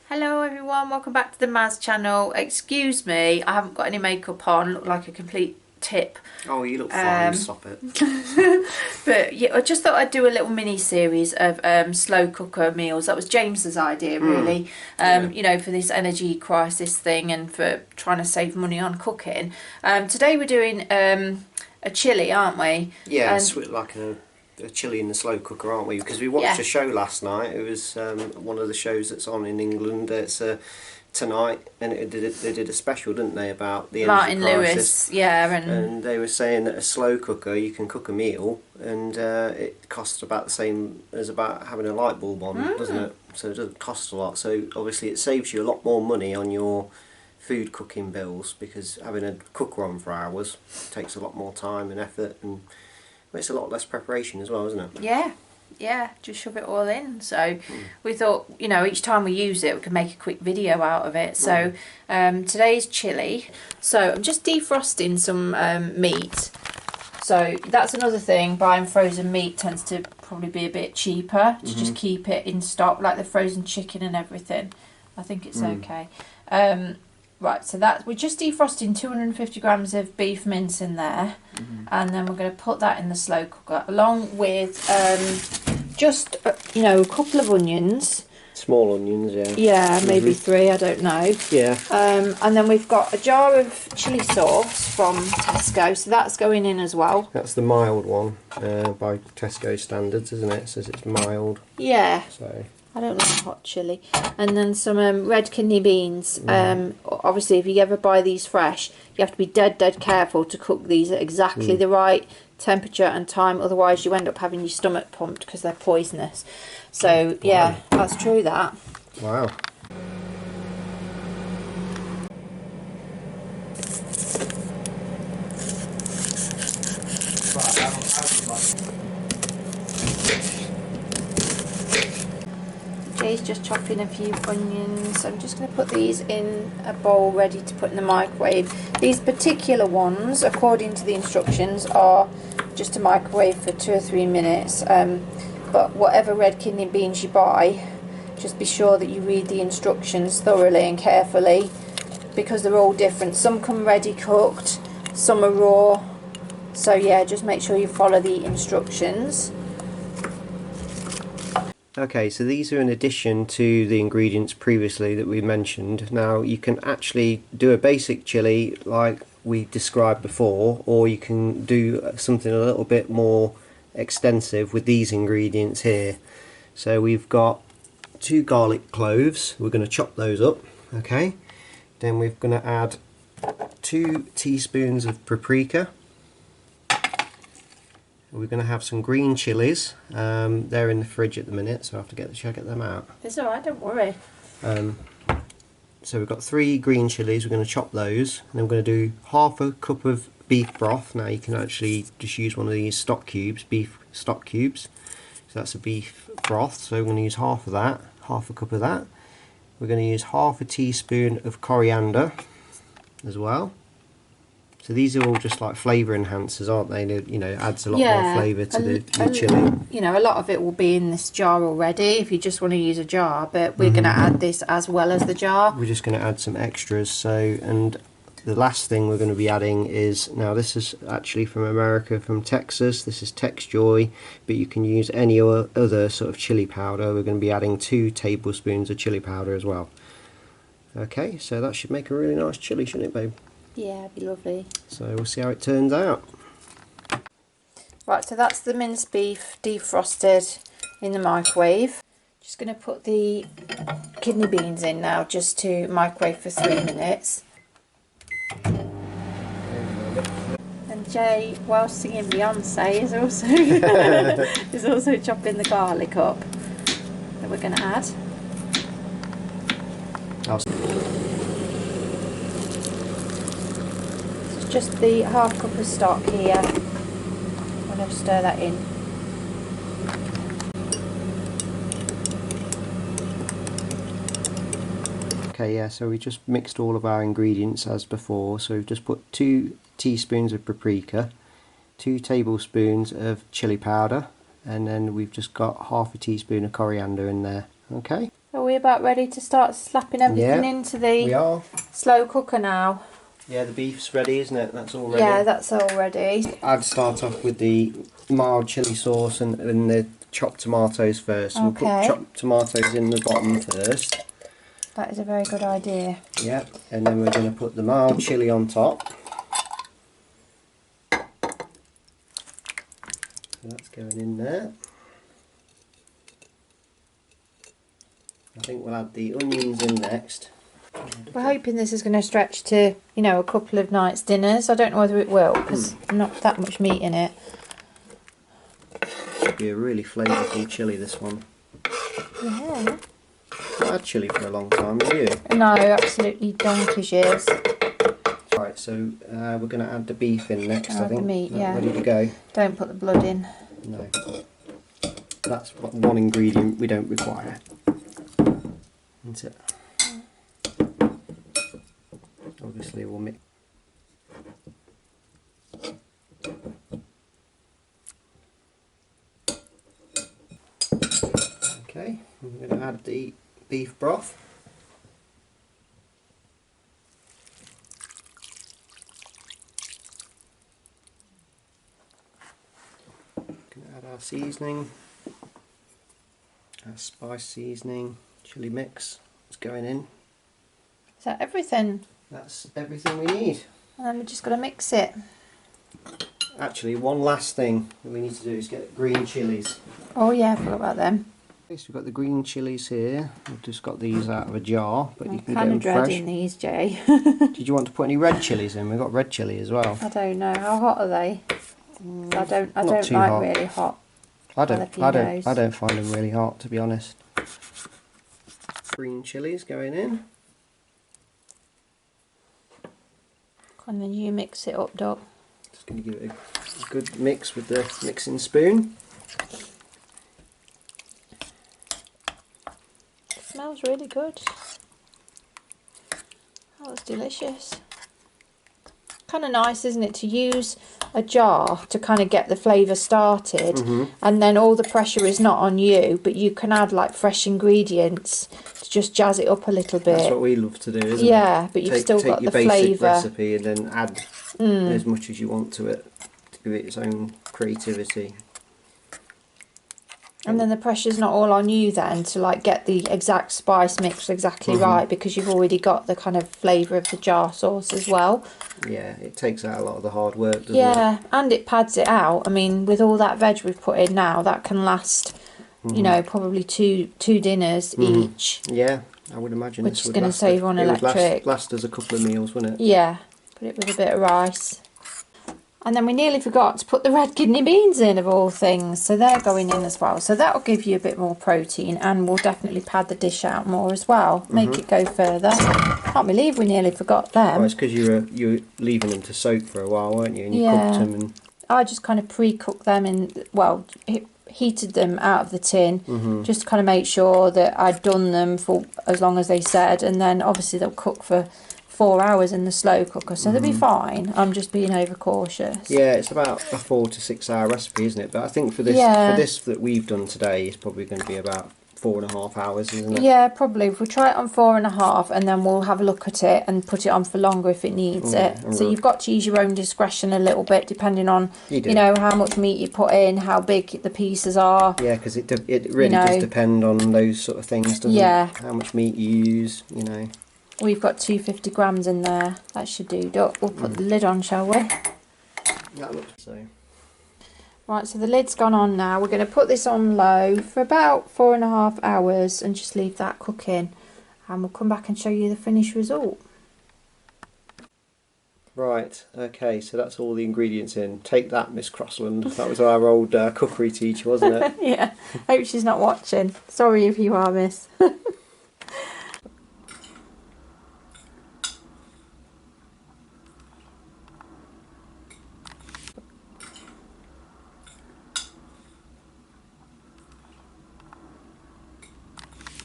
Hello everyone, welcome back to the Maz channel. Excuse me, I haven't got any makeup on, look like a complete tip. Oh, you look fine, stop it. But yeah, I just thought I'd do a little mini series of slow cooker meals. That was James's idea really, you know, for this energy crisis thing and for trying to save money on cooking. Today we're doing a chilli, aren't we? Yeah, it's like a chilli in the slow cooker, aren't we? Because we watched a show last night. It was one of the shows that's on in England. It's tonight, and they did a special, didn't they, about the Martin energy crisis. Lewis, yeah, and they were saying that a slow cooker, you can cook a meal, and it costs about the same as about having a light bulb on, doesn't it? So it doesn't cost a lot. So obviously it saves you a lot more money on your food cooking bills, because having a cooker on for hours takes a lot more time and effort, and it's a lot less preparation as well, isn't it? Yeah, just shove it all in. So we thought, you know, each time we use it we can make a quick video out of it. So today's chilli. So I'm just defrosting some meat. So that's another thing, buying frozen meat tends to probably be a bit cheaper to just keep it in stock, like the frozen chicken and everything. I think it's okay. Right, so we're just defrosting 250 grams of beef mince in there, and then we're going to put that in the slow cooker along with just you know, a couple of onions. Small onions, yeah. Yeah, maybe 3, I don't know. Yeah. And then we've got a jar of chilli sauce from Tesco, so that's going in as well. That's the mild one by Tesco standards, isn't it? It says it's mild. Yeah. So I don't like hot chilli. And then some red kidney beans. Obviously, if you ever buy these fresh, you have to be dead careful to cook these at exactly the right temperature and time. Otherwise, you end up having your stomach pumped because they're poisonous. So, yeah, that's true, that. wow. Jay's just chopping a few onions. I'm just going to put these in a bowl ready to put in the microwave. These particular ones, according to the instructions, are just a microwave for 2 or 3 minutes. But whatever red kidney beans you buy, just be sure that you read the instructions thoroughly and carefully, because they're all different. Some come ready cooked, some are raw. So yeah, just make sure you follow the instructions. Okay, so these are in addition to the ingredients previously that we mentioned. Now you can actually do a basic chili like we described before, or you can do something a little bit more extensive with these ingredients here. So we've got 2 garlic cloves, we're going to chop those up, okay? Then we're going to add 2 teaspoons of paprika. We're going to have some green chilies. They're in the fridge at the minute, so I have to get them out. It's alright, don't worry. So we've got 3 green chilies. We're going to chop those, and then we're going to do half a cup of beef broth. Now you can actually just use one of these stock cubes, beef stock cubes. So that's a beef broth. So we're going to use half of that, half a cup of that. We're going to use half a teaspoon of coriander as well. So these are all just like flavour enhancers, aren't they? You know, adds a lot more flavour to the chilli. You know, a lot of it will be in this jar already if you just want to use a jar, but we're going to add this as well as the jar. We're just going to add some extras. So, and the last thing we're going to be adding is, now this is actually from America, from Texas. This is TexJoy, but you can use any other sort of chili powder. We're going to be adding 2 tablespoons of chili powder as well. Okay, so that should make a really nice chili, shouldn't it, babe? Yeah, it'd be lovely. So we'll see how it turns out. Right, so that's the minced beef defrosted in the microwave. Just going to put the kidney beans in now, just to microwave for 3 minutes. And Jay, while singing Beyonce, is also chopping the garlic up that we're going to add. Just the half cup of stock here. I'm going to stir that in. Okay, yeah, so we just mixed all of our ingredients as before. So we've just put 2 teaspoons of paprika, 2 tablespoons of chili powder, and then we've just got half a teaspoon of coriander in there. Okay, Are we about ready to start slapping everything into we the are. slow cooker now? Yeah, the beef's ready, isn't it? That's all ready. Yeah, that's all ready. I'd start off with the mild chilli sauce and the chopped tomatoes first. So we'll put chopped tomatoes in the bottom first. That is a very good idea. Yeah, and then we're going to put the mild chilli on top. So that's going in there. I think we'll add the onions in next. We're hoping this is going to stretch to, you know, a couple of nights' dinners. I don't know whether it will because not that much meat in it. Should be a really flavourful chilli, this one. Yeah. I've had chilli for a long time, have you? No, absolutely donkey's years. Right, so we're going to add the beef in next, I think. The meat, yeah. Ready to go? Don't put the blood in. No. That's one ingredient we don't require. Isn't it? Obviously we'll mix. Okay, I'm going to add the beef broth. Going to add our seasoning, our spice seasoning, chilli mix. It's going in. Is that everything? That's everything we need. And then we're just going to mix it. Actually, one last thing that we need to do is get green chilies. Oh yeah, I forgot about them. Okay, so we've got the green chilies here. We've just got these out of a jar, but you can get I'm them kind of fresh. dreading these, Jay. Did you want to put any red chilies in? We've got red chili as well. I don't know. How hot are they? I don't too like hot. really hot. I don't find them really hot, to be honest. Green chilies going in. And then you mix it up, Doc. Just going to give it a good mix with the mixing spoon. It smells really good. That was delicious. Kind of nice, isn't it, to use a jar to kind of get the flavour started, and then all the pressure is not on you, but you can add like fresh ingredients to just jazz it up a little bit. That's what we love to do, isn't it? Yeah, but you've still got the flavour. Take your basic recipe and then add as much as you want to it to give it its own creativity. And then the pressure's not all on you then to like get the exact spice mix exactly right, because you've already got the kind of flavour of the jar sauce as well. Yeah, it takes out a lot of the hard work, doesn't it? Yeah, and it pads it out. I mean, with all that veg we've put in now, that can last, you know, probably two dinners each. Yeah, I would imagine Which this is would going to last save on it would electric. last us a couple of meals, wouldn't it? Yeah, put it with a bit of rice. And then we nearly forgot to put the red kidney beans in, of all things. So they're going in as well. So that'll give you a bit more protein and will definitely pad the dish out more as well. Make it go further. Can't believe we nearly forgot them. Well, it's because you were leaving them to soak for a while, weren't you? And you cooked them. And I just kind of pre-cooked them in, well, heated them out of the tin. Just to kind of make sure that I'd done them for as long as they said. And then obviously they'll cook for 4 hours in the slow cooker, so they'll be fine. I'm just being overcautious. yeah, it's about a 4 to 6 hour recipe, isn't it? But I think for this that we've done today, it's probably going to be about 4.5 hours, isn't it? Yeah, probably. We'll try it on 4.5, and then we'll have a look at it and put it on for longer if it needs it. So you've got to use your own discretion a little bit, depending on you know how much meat you put in, how big the pieces are. Yeah, because it really does depend on those sort of things, doesn't it? How much meat you use, you know. We've got 250 grams in there. That should do. We'll put the lid on, shall we? That looks so. Right, so the lid's gone on now. We're going to put this on low for about 4.5 hours and just leave that cooking. And we'll come back and show you the finished result. Right, okay, so that's all the ingredients in. Take that, Miss Crossland. That was our old cookery teacher, wasn't it? Yeah, hope she's not watching. Sorry if you are, miss.